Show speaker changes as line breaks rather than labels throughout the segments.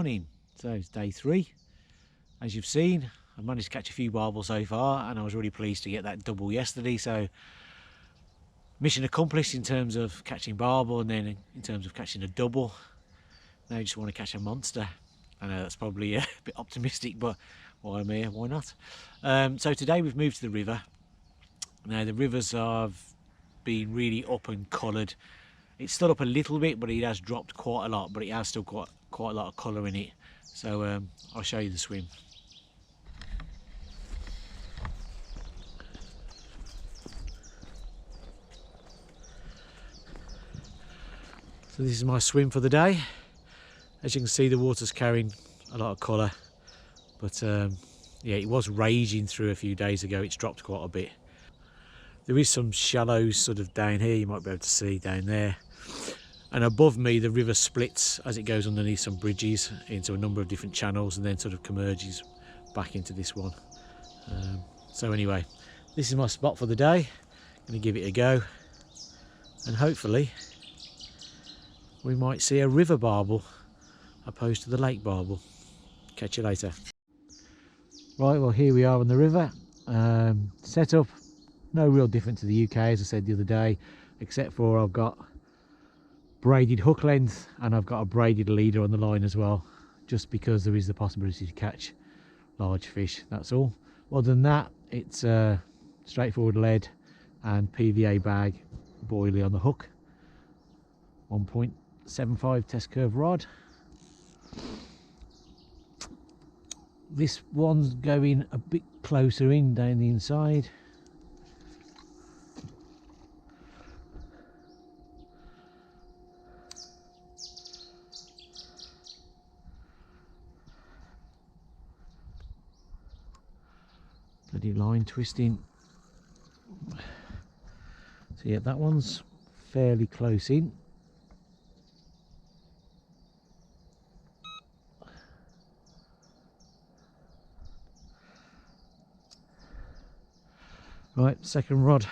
morning. So it's day 3. As you've seen, I've managed to catch a few barbel so far, and I was really pleased to get that double yesterday. So mission accomplished in terms of catching barbel, and then in terms of catching a double. Now I just want to catch a monster. I know that's probably a bit optimistic, but while I'm here, why not? So today we've moved to the river. Now the rivers have been really up and coloured. It's still up a little bit, but it has dropped quite a lot, but it has still quite a lot of colour in it. So I'll show you the swim. So this is my swim for the day. As you can see, the water's carrying a lot of colour, but yeah, it was raging through a few days ago. It's dropped quite a bit. There is some shallows sort of down here, you might be able to see down there. And above me, the river splits as it goes underneath some bridges into a number of different channels, and then sort of converges back into this one. So anyway, this is my spot for the day. I'm going to give it a go, and hopefully we might see a river barbel opposed to the lake barbel. Catch you later. Right, well here we are on the river. Set up, no real different to the UK, as I said the other day, except for I've got braided hook length and I've got a braided leader on the line as well, just because there is the possibility to catch large fish, that's all. Other than that, it's straightforward lead and PVA bag boilie on the hook, 1.75 test curve rod. This one's going a bit closer in down the inside. Bloody line twisting. So yeah, that one's fairly close in. Right, second rod.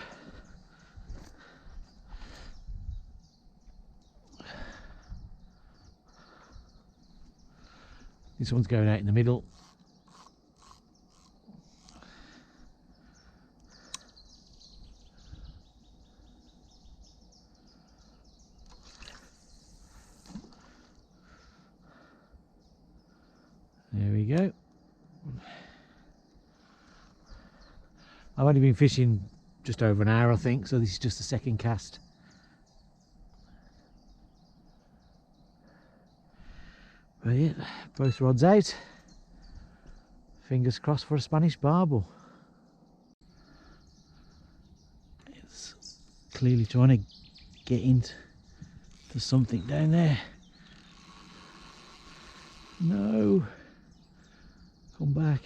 This one's going out in the middle. There we go. I've only been fishing just over an hour, I think, so this is just the second cast. But yeah, both rods out. Fingers crossed for a Spanish barbel. It's clearly trying to get into something down there. No, come back.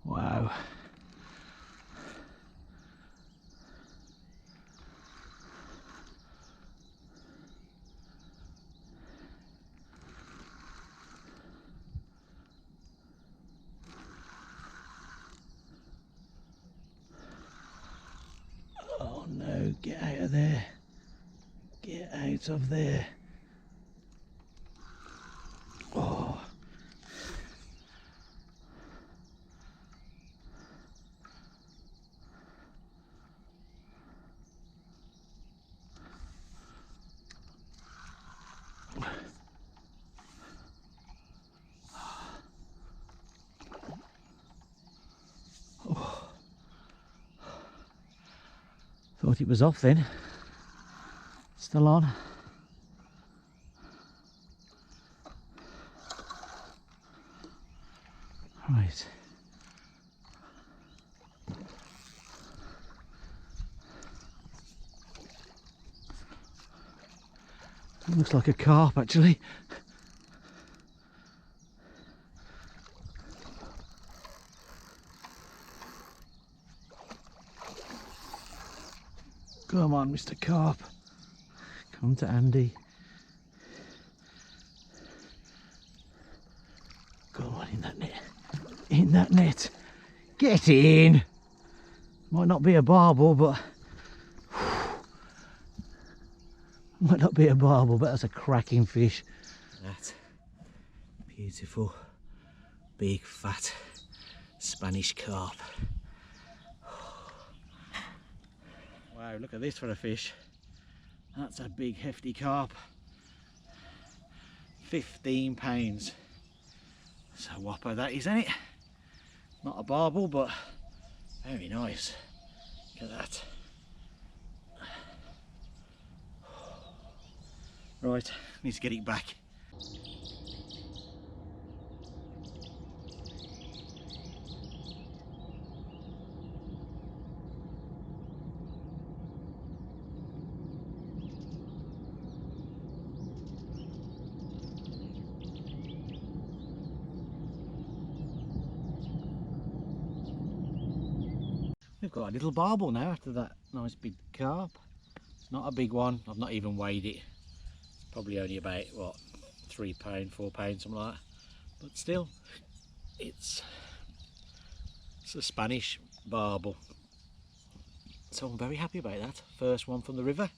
Wow. Oh no, get out of there. Get out of there. Oh. Thought it was off then. Still on. Right. It looks like a carp actually. Come on, Mr. Carp. Come to Andy. Go on, in that net. In that net. Get in! Might not be a barbel, but Might not be a barbel, but that's a cracking fish. That beautiful, big, fat Spanish carp. Wow, look at this for a fish. That's a big, hefty carp. 15 pounds. That's a whopper that is, isn't it? Not a barbel, but very nice. Look at that. Right, need to get it back. We've got a little barbel now after that nice big carp. It's not a big one, I've not even weighed it. It's probably only about, what, £3, £4, something like that. But still, it's a Spanish barbel. So I'm very happy about that. First one from the river.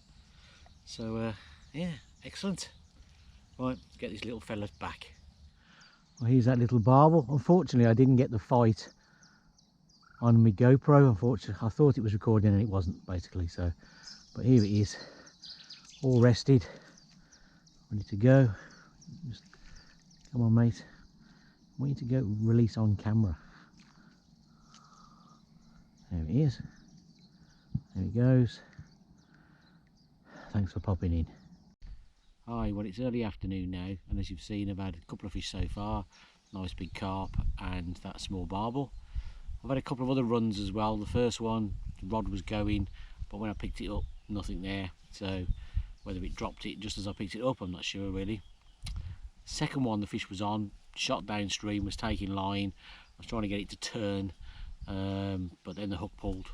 So yeah, excellent. Right, let's get this little fella back. Well, here's that little barbel. Unfortunately, I didn't get the fight on my GoPro. Unfortunately, I thought it was recording and it wasn't, basically. So, but here it is, all rested, ready to go. Just come on, mate. I want you to go release on camera. There he is. There he goes. Thanks for popping in. Hi, well, it's early afternoon now, and as you've seen, I've had a couple of fish so far. Nice big carp and that small barbel. I've had a couple of other runs as well. The first one, the rod was going, but when I picked it up, nothing there. So whether it dropped it just as I picked it up, I'm not sure really. Second one, the fish was on, shot downstream, was taking line. I was trying to get it to turn, but then the hook pulled.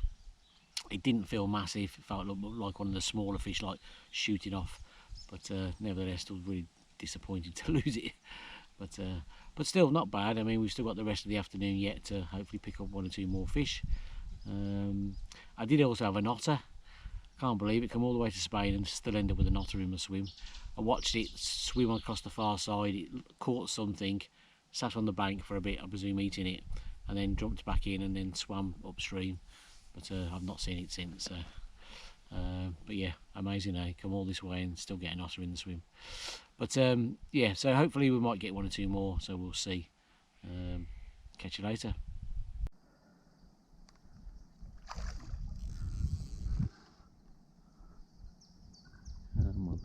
It didn't feel massive. It felt like one of the smaller fish, like shooting off. But nevertheless, still really disappointed to lose it. But still not bad. I mean, we've still got the rest of the afternoon yet to hopefully pick up 1 or 2 more fish. I did also have an otter. Can't believe it, come all the way to Spain and still end up with an otter in my swim. I watched it swim across the far side, it caught something, sat on the bank for a bit, I presume eating it, and then jumped back in and then swam upstream. But I've not seen it since. But yeah, amazing, eh? Come all this way and still get an otter in the swim. But yeah, so hopefully we might get 1 or 2 more, so we'll see. Catch you later. Come on.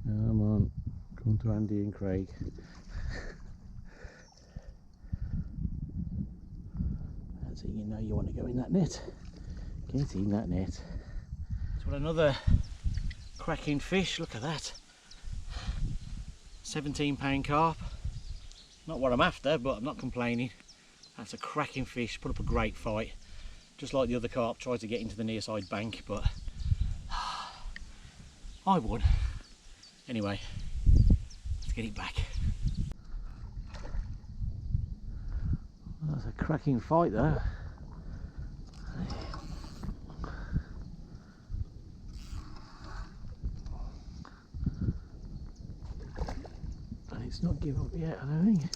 Come on, come to Andy and Craig. That's it, you know you want to go in that net. Get in that net. So another cracking fish, look at that. 17-pound carp. Not what I'm after, but I'm not complaining. That's a cracking fish, put up a great fight. Just like the other carp, tried to get into the near side bank, but I won. Anyway, let's get it back. Well, that's a cracking fight though. And it's not give up yet, I don't think.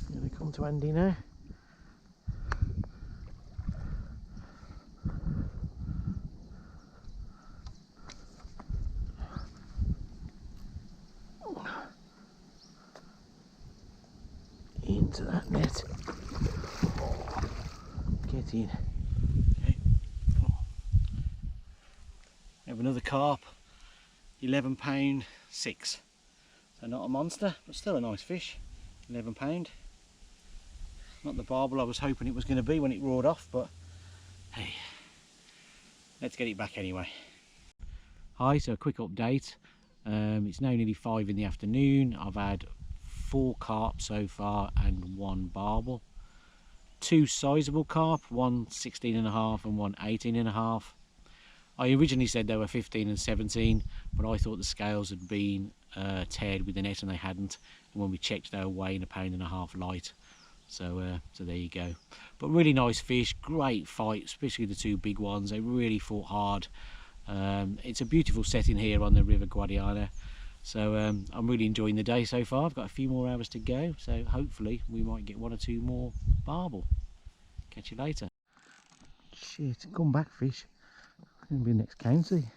I'm going to come to Andy now. Into that net. Get in. Okay. We have another carp, 11 £6. So not a monster, but still a nice fish. 11 £. Not the barbel I was hoping it was going to be when it roared off, but hey, let's get it back anyway. Hi, so a quick update. It's now nearly 5 in the afternoon. I've had 4 carp so far and 1 barbel. 2 sizable carp, one 16.5 and one 18.5. I originally said they were 15 and 17, but I thought the scales had been teared with the net and they hadn't. And when we checked, they were weighing 1.5 pounds light. So there you go. But really nice fish, great fight, especially the two big ones. They really fought hard. It's a beautiful setting here on the Rio Guadiana. So I'm really enjoying the day so far. I've got a few more hours to go, so hopefully we might get 1 or 2 more barbel. Catch you later. Shit, come back fish. Gonna be next county.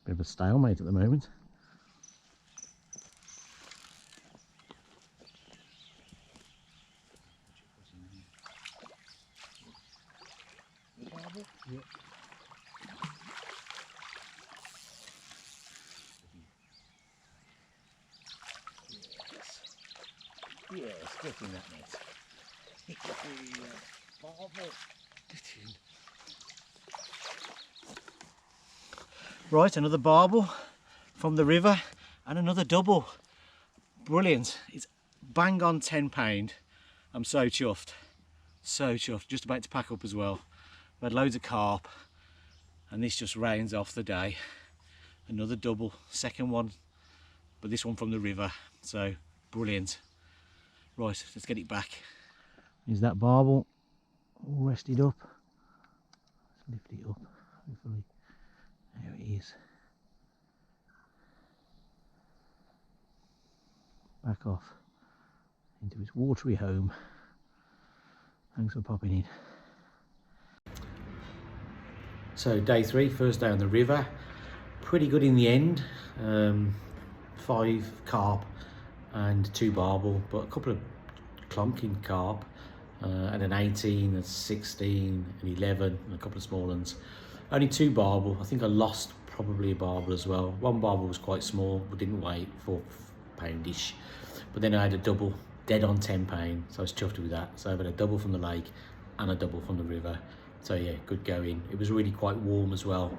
Bit of a stalemate at the moment. Yeah. Yes, get in that net. Barbel. Get in. Right, another barbel from the river and another double. Brilliant. It's bang on £10. I'm so chuffed. So chuffed. Just about to pack up as well. We had loads of carp and this just rounds off the day. Another double, second one, but this one from the river. So brilliant. Right, let's get it back. Is that barbel all rested up? Let's lift it up, hopefully. There it is. Back off into its watery home. Thanks for popping in. So day 3, first day on the river. Pretty good in the end. 5 carp and 2 barbel, but a couple of clunking carp and an 18, a 16, an 11 and a couple of small ones. Only 2 barbel. I think I lost probably a barbel as well. One barbel was quite small but didn't weigh 4 poundish. But then I had a double dead on £10, so I was chuffed with that. So I had a double from the lake and a double from the river. So yeah, good going. It was really quite warm as well.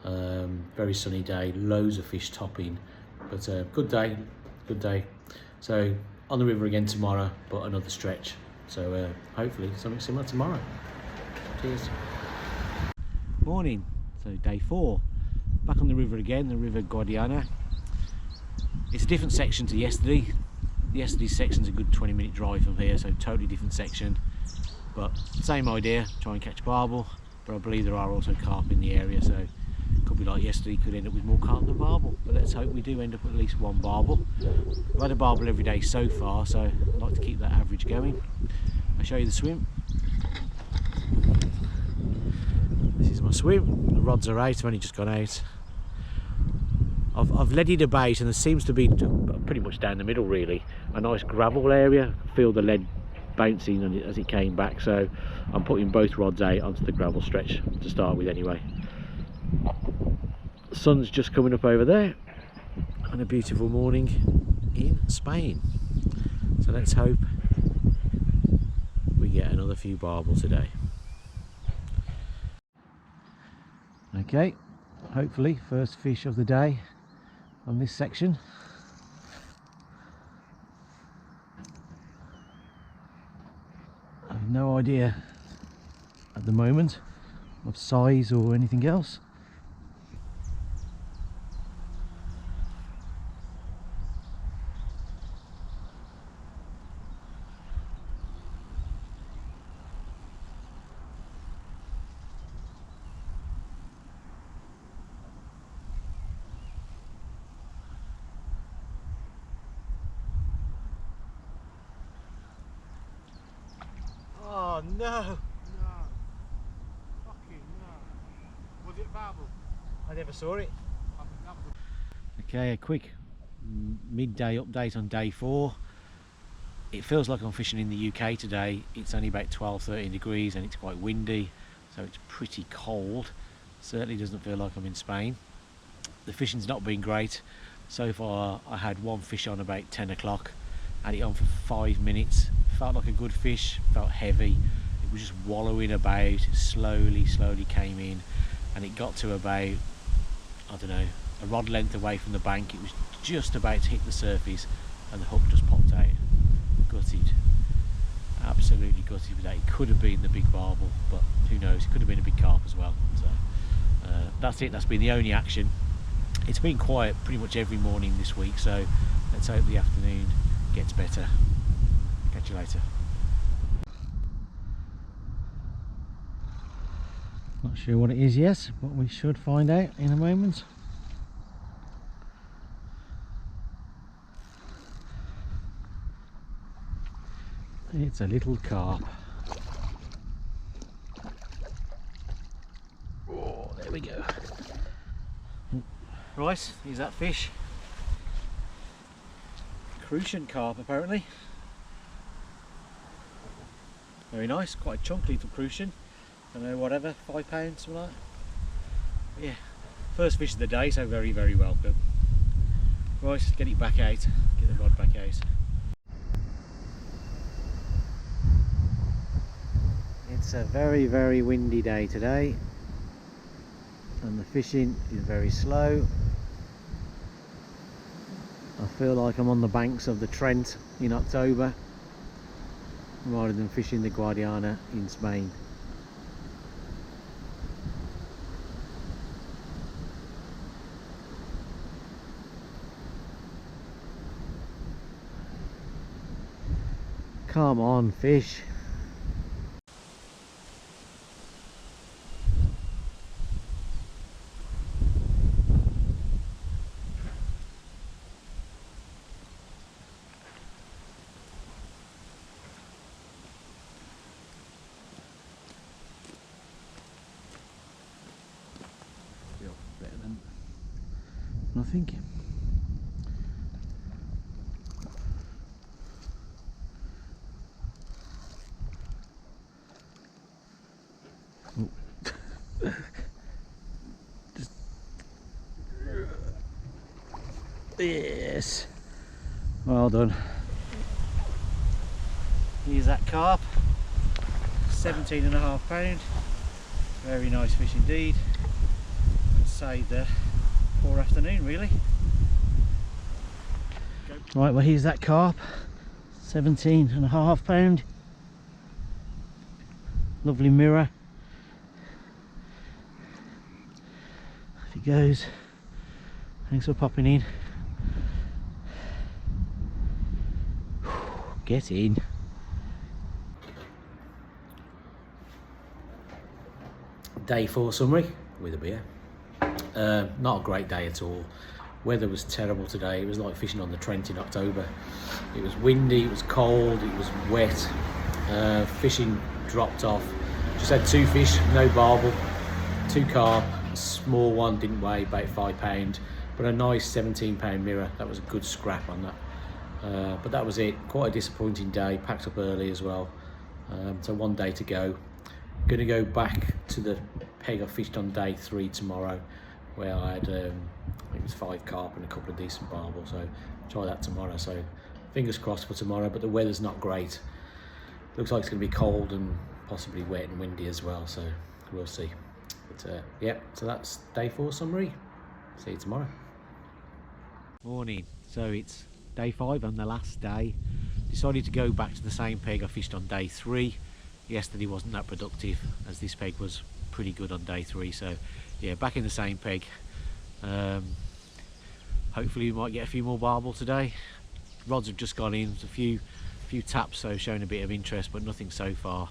Very sunny day, loads of fish topping, but good day, good day. So on the river again tomorrow, but another stretch. So hopefully something similar tomorrow. Cheers. Morning. So day 4, back on the river again, the Rio Guadiana. It's a different section to yesterday. Yesterday's section's a good 20-minute drive from here, so totally different section. But same idea, try and catch barbel, but I believe there are also carp in the area, so could be like yesterday, could end up with more carp than barbel, but let's hope we do end up with at least 1 barbel. I've had a barbel every day so far, so I'd like to keep that average going. I'll show you the swim. This is my swim, the rods are out, I've only just gone out. I've leaded a bait and there seems to be pretty much down the middle really, a nice gravel area. Feel the lead bouncing as it came back, so I'm putting both rods out onto the gravel stretch to start with anyway. The sun's just coming up over there and a beautiful morning in Spain, so let's hope we get another few barbel today. Okay, hopefully first fish of the day on this section. I have no idea at the moment of size or anything else. Oh no!
No. Fucking no. Was it barbel?
I never saw it.
I think that was
Okay, a quick midday update on day 4. It feels like I'm fishing in the UK today. It's only about 12-13 degrees and it's quite windy, so it's pretty cold. Certainly doesn't feel like I'm in Spain. The fishing's not been great. So far I had 1 fish on about 10 o'clock, had it on for 5 minutes. Felt like a good fish, felt heavy, was just wallowing about. It slowly came in, and it got to about, I don't know, a rod length away from the bank. It was just about to hit the surface, and the hook just popped out. Gutted, absolutely gutted with that. It could have been the big barbel, but who knows, it could have been a big carp as well. So that's it, that's been the only action. It's been quiet pretty much every morning this week, so let's hope the afternoon gets better. Catch you later. Not sure what it is yet, but we should find out in a moment. It's a little carp. Oh, there we go. Right, here's that fish. Crucian carp apparently. Very nice, quite a chunky little crucian. I don't know, whatever, £5, something like that. But yeah, first fish of the day, so very welcome. Right, let's get it back out, get the rod back out. It's a very windy day today, and the fishing is very slow. I feel like I'm on the banks of the Trent in October rather than fishing the Guadiana in Spain. Come on, fish. Better than nothing. Yes, well done. Here's that carp, 17.5 pound. Very nice fish indeed. Saved the poor afternoon really. Right, well here's that carp, 17.5 pound. Lovely mirror. Off he goes. Thanks for popping in. Get in. Day 4 summary with a beer. Not a great day at all. Weather was terrible today. It was like fishing on the Trent in October. It was windy, it was cold, it was wet. Fishing dropped off. Just had 2 fish, no barbel, 2 carp. A small one didn't weigh about £5, but a nice 17 pound mirror. That was a good scrap on that. But that was it. Quite a disappointing day. Packed up early as well. So one day to go. Going to go back to the peg I fished on day 3 tomorrow, where I had I think it was 5 carp and a couple of decent barbel. So try that tomorrow. So fingers crossed for tomorrow. But the weather's not great. Looks like it's going to be cold and possibly wet and windy as well. So we'll see. But yeah, so that's day 4 summary. See you tomorrow. Morning. So it's day 5 and the last day. Decided to go back to the same peg I fished on day 3. Yesterday wasn't that productive, as this peg was pretty good on day 3. So yeah, back in the same peg. Hopefully we might get a few more barbel today. Rods have just gone in. There's a few taps, so showing a bit of interest, but nothing so far.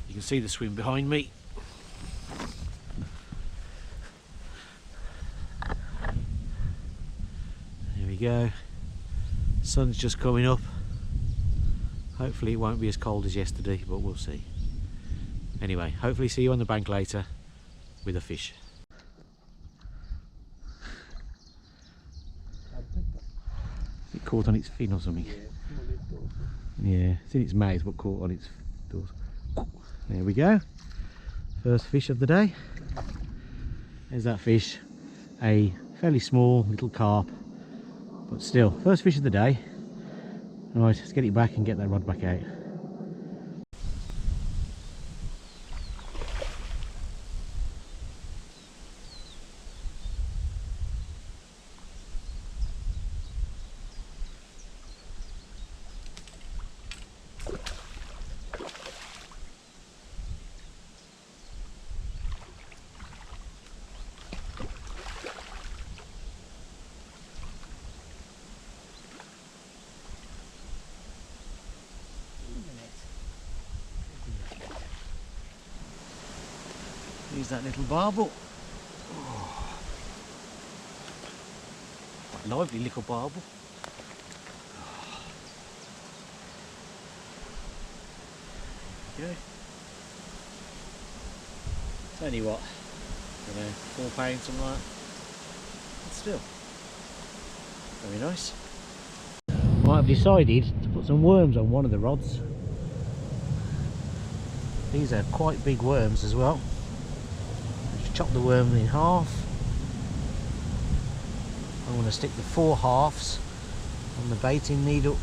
You can see the swim behind me. There we go. Sun's just coming up. Hopefully it won't be as cold as yesterday, but we'll see. Anyway, hopefully see you on the bank later with a fish. Is it caught on its fin or something? Yeah, it's in its mouth but caught on its doors. There we go. First fish of the day. There's that fish. A fairly small little carp, but still, first fish of the day. Right, let's get it back and get that rod back out. There's that little barbel. Oh. Quite lively little barbel. There we go. It's only what, I don't know, £4, something like that. But still, very nice. Right, I've decided to put some worms on one of the rods. These are quite big worms as well. Just chop the worm in half. I'm going to stick the 4 halves on the baiting needle.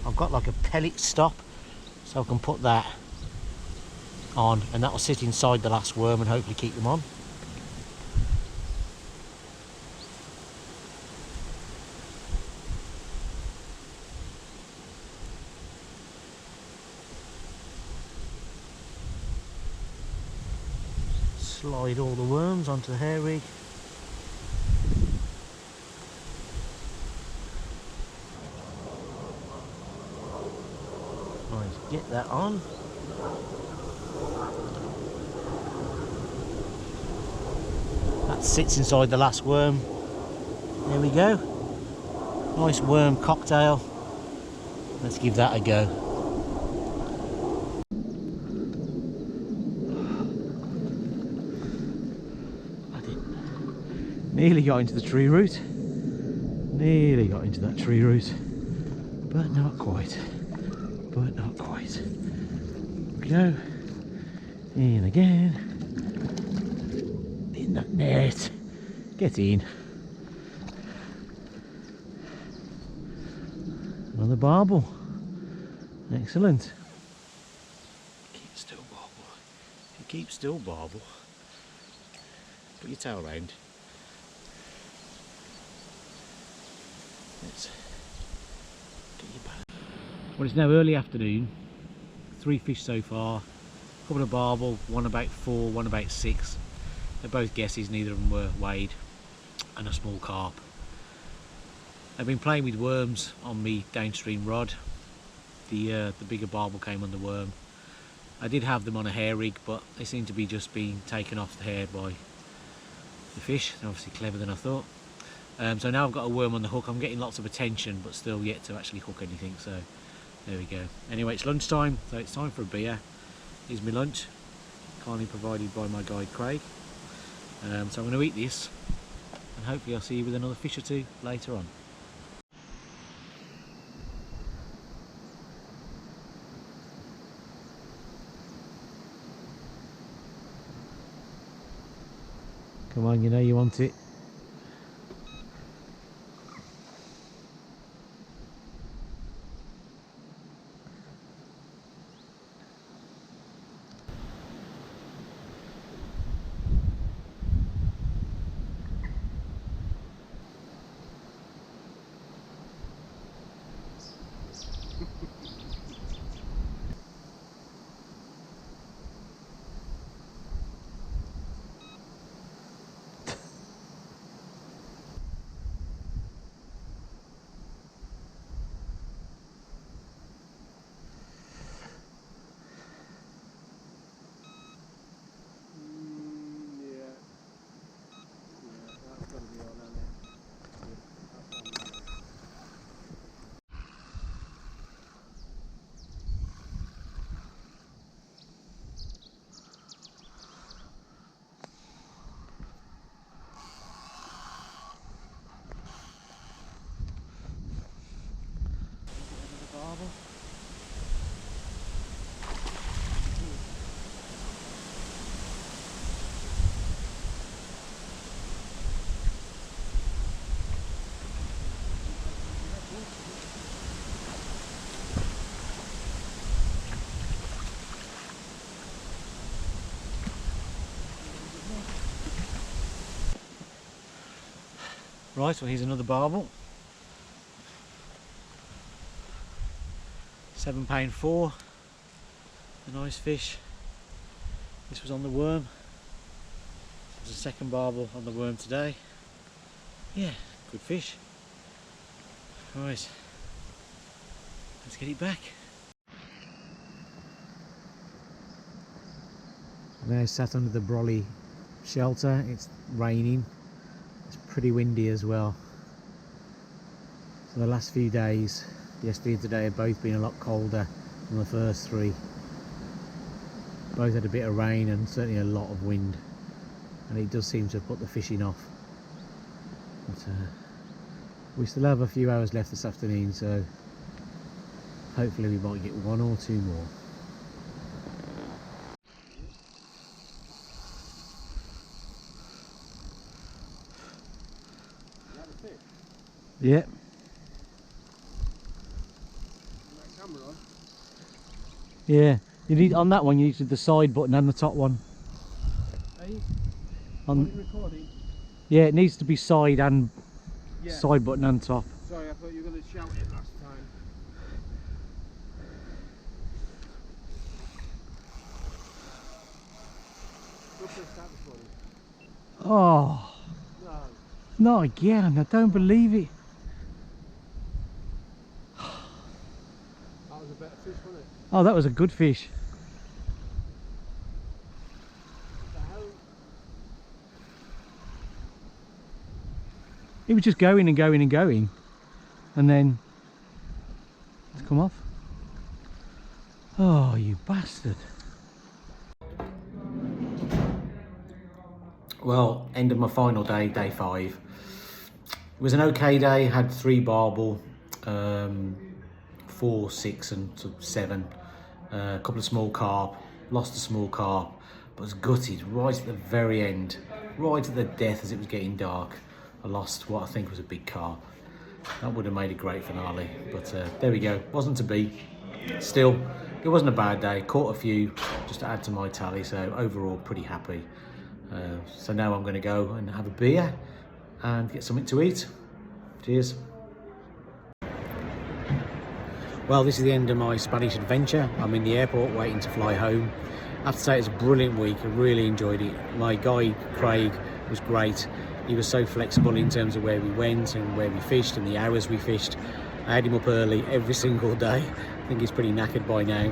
I've got like a pellet stop, so I can put that on and that will sit inside the last worm and hopefully keep them on. Slide all the worms onto the hair rig. Right, get that on. That sits inside the last worm. There we go. Nice worm cocktail. Let's give that a go. Nearly got into the tree root. Nearly got into that tree root. But not quite. But not quite. There we go. In again. In that net. Get in. Another barbel. Excellent. Keep still, barbel. If you keep still, barbel, put your tail round. Let's get you back. Well, it's now early afternoon. 3 fish so far. A couple of barbel, one about 4, one about 6. They're both guesses, neither of them were weighed, and a small carp. I've been playing with worms on me downstream rod. The bigger barbel came on the worm. I did have them on a hair rig, but they seem to be just being taken off the hair by the fish. They're obviously clever than I thought. So now I've got a worm on the hook. I'm getting lots of attention, but still yet to actually hook anything. So there we go. Anyway, it's lunchtime, so it's time for a beer. Here's my lunch, kindly provided by my guide Craig. So I'm going to eat this, and hopefully I'll see you with another fish or two later on. Come on, you know you want it. Right, well here's another barbel. £7.4. A nice fish. This was on the worm. There's a second barbel on the worm today. Yeah, good fish. Right, let's get it back. Now sat under the brolly shelter. It's raining. It's pretty windy as well. So the last few days, yesterday and today, have both been a lot colder than the first three. Both had a bit of rain and certainly a lot of wind, and it does seem to have put the fishing off. But we still have a few hours left this afternoon, so hopefully we might get one or two more. Yeah.
Camera on.
Yeah. You need on that one. You need the side button and the top one.
Hey,
On.
recording?
Yeah, it needs to be side and
Yeah.
side button and top.
Sorry, I thought you were going to shout it last time. Go for a start recording.
Oh,
No.
not again! I don't believe it.
That was a better fish, wasn't it?
Oh, that was a good fish.
What the hell?
It was just going and going and going, and then it's come off. Oh, you bastard! Well, end of my final day, day 5. It was an okay day. Had 3 barbel, 4, 6 and 7. A couple of small carp. Lost a small carp, but was gutted right at the very end, right at the death as it was getting dark. I lost what I think was a big carp. That would have made a great finale, but there we go. Wasn't to be. Still, it wasn't a bad day. Caught a few just to add to my tally, so overall pretty happy. So now I'm going to go and have a beer and get something to eat. Cheers. Well, this is the end of my Spanish adventure. I'm in the airport waiting to fly home. I have to say it's a brilliant week. I really enjoyed it. My guide, Craig, was great. He was so flexible in terms of where we went and where we fished and the hours we fished. I had him up early every single day. I think he's pretty knackered by now.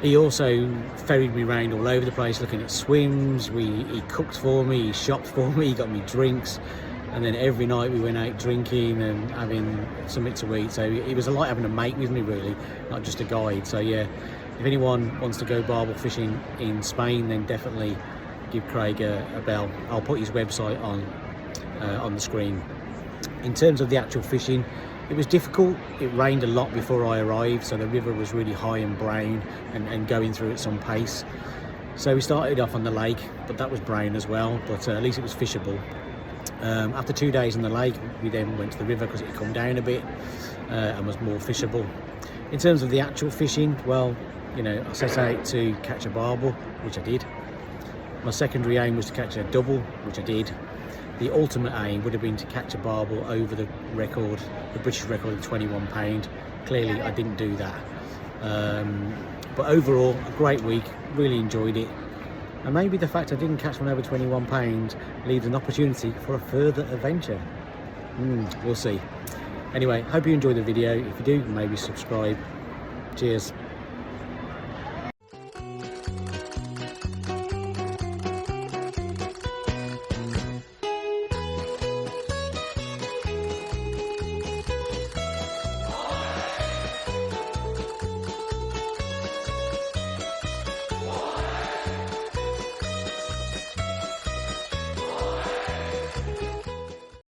He also ferried me around all over the place looking at swims. He cooked for me, he shopped for me, he got me drinks. And then every night we went out drinking and having something to eat. So it was like having a mate with me really, not just a guide. So yeah, if anyone wants to go barbel fishing in Spain, then definitely give Craig a bell. I'll put his website on the screen. In terms of the actual fishing, it was difficult. It rained a lot before I arrived, so the river was really high and brown and going through at some pace. So we started off on the lake, but that was brown as well, but at least it was fishable. After 2 days in the lake, we then went to the river because it had come down a bit and was more fishable. In terms of the actual fishing, well, you know, I set out to catch a barbel, which I did. My secondary aim was to catch a double, which I did. The ultimate aim would have been to catch a barbel over the record, the British record of £21. Clearly, I didn't do that. But overall, a great week. Really enjoyed it. And maybe the fact I didn't catch one over £21 leaves an opportunity for a further adventure. We'll see. Anyway, hope you enjoyed the video. If you do, maybe subscribe. Cheers.